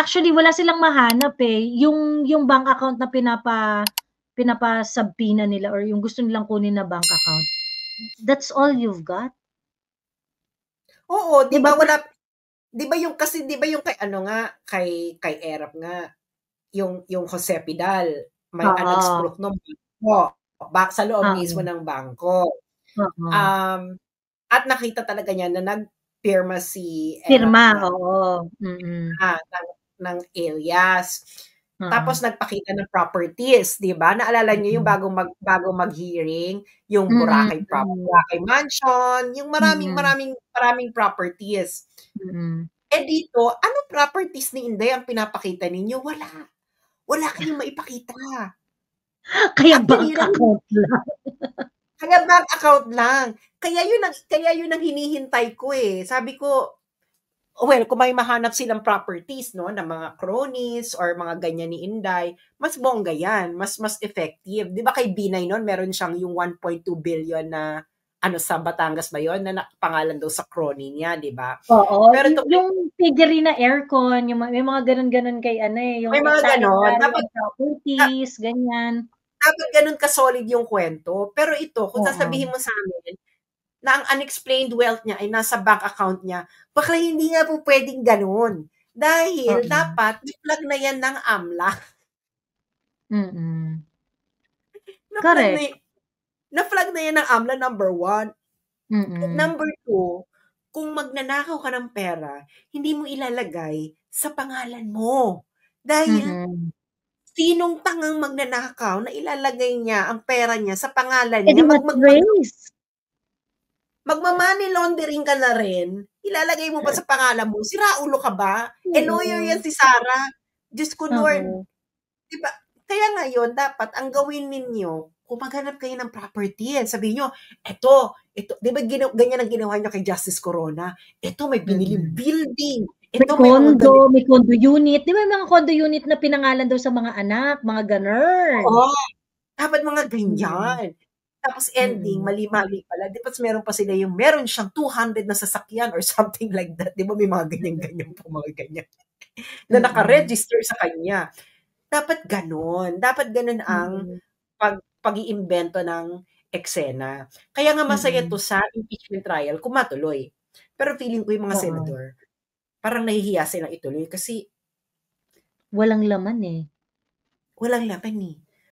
Actually wala silang mahanap, eh, yung bank account na pinapasubpoena nila or yung gusto nilang kunin na bank account. That's all you've got? Oo, 'di 'Di ba ba wala 'di ba yung kasi 'di ba yung kay ano nga, kay Erap nga, yung Jose Pidal, may Oo. nag-spruik nung bangko, sa loob mismo Oo. ng bangko. Oo. Um, at nakita talaga niya na nagpirma si Erap Pirma, ng oo, mm. ng alias. Oo. Tapos nagpakita ng properties, 'di ba? Naalala niyo yung Mm. bago mag-hearing, yung Mm, mm. Boracay Mansion, yung Mm. maraming properties. Mm. Eh, dito, anong properties ni Inday ang pinapakita ninyo? Wala. Wala kayong maipakita. Kaya Actually, bank yun ang account lang. kaya bank account lang. Kaya yun ang hinihintay ko, eh. Sabi ko, well, kung may mahanap silang properties 'no, na mga cronies or mga ganyan ni Inday, mas bongga 'yan, mas effective. 'Di ba kay Binay no'n meron siyang yung 1.2 billion na ano, sa Batangas ba 'yun, na nakapangalan daw sa crony niya, 'di ba? Oo, Pero ito kay yung piggery na aircon, yung may mga gano'n-gano'n kay ano, eh, yung may mga gano'n. Dapat secondary properties, ganyan. dapat gano'n ka-solid yung kuwento. Pero ito, kung Oo. sasabihin mo sa'min na ang unexplained wealth niya ay nasa bank account niya, baka hindi nga po puwedeng gano'n. Dahil Oo. dapat i-flag na 'yan ng AMLAC. Mm. Na-flag na Correct. na-flag na 'yan ng AMLA, number 1. Mm. Number 2, kung magnanakaw ka ng pera, hindi mo ilalagay sa pangalan mo. Dahil Mm. sinong tangang magnanakaw na ilalagay niya ang pera niya sa pangalan Eh, di niya, na-trace. magma-money laundering ka na rin, ilalagay mo pa sa pangalan mo, sira ulo ka ba? Eh, lawyer 'yan Oo. si Sarah. Diyos ko Lord, Oo. 'di ba? Kaya ngayon dapat ang gawin ninyo, kung maghanap kayo ng property, sabihin niyo, "Eto," 'di ba ganyan ang ginawa niyo kay Justice Corona, "Eto may biniling Mm. building, May eto may mga ganito." condo, may condo unit. 'Di ba may mga condo unit na pinangalan daw sa mga anak, mga gano'n. Oo, dapat mga Mm. ganyan. Tapos ending Mm. mali-mali pala, tapos meron pa sila yung meron siyang 200 na sasakyan or something like that, 'di ba may mga ganyan-ganyan po, mga ganyan, na Mm. naka-register sa kanya. Dapat gano'n ang Mm. pag-iimbento ng eksena. Kaya nga masaya 'to Mm. sa impeachment trial kung matuloy. Pero feeling ko yung mga Oo. senador, parang nahihiya silang ituloy kasi Walang laman, eh. walang laman, eh.